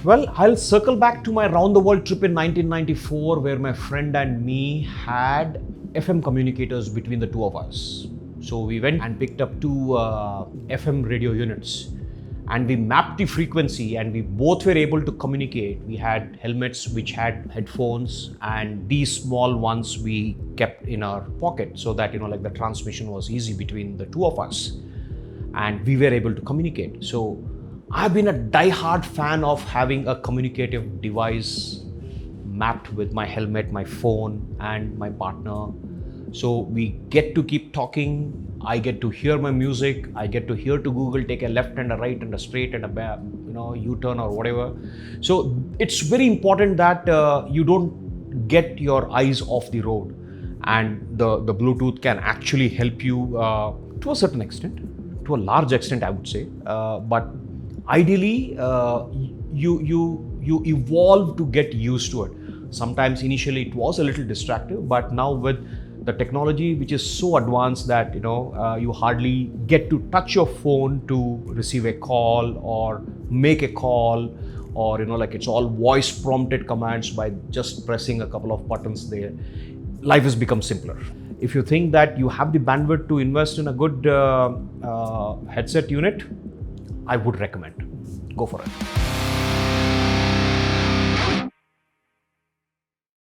Well, I'll circle back to my round the world trip in 1994 where my friend and me had FM communicators between the two of us. So we went and picked up two FM radio units and we mapped the frequency and we both were able to communicate. We had helmets which had headphones and these small ones we kept in our pocket so that, like the transmission was easy between the two of us and we were able to communicate. So I've been a die-hard fan of having a communicative device mapped with my helmet, my phone, and my partner. So we get to keep talking. I get to hear my music. I get to hear to Google, take a left and a right and a straight and a U-turn or whatever. So it's very important that you don't get your eyes off the road, and the Bluetooth can actually help you to a certain extent, to a large extent, I would say. But ideally, you evolve to get used to it. Sometimes initially it was a little distractive, but now with the technology which is so advanced that you hardly get to touch your phone to receive a call or make a call, or it's all voice prompted commands by just pressing a couple of buttons there. Life has become simpler. If you think that you have the bandwidth to invest in a good headset unit, I would recommend. Go for it.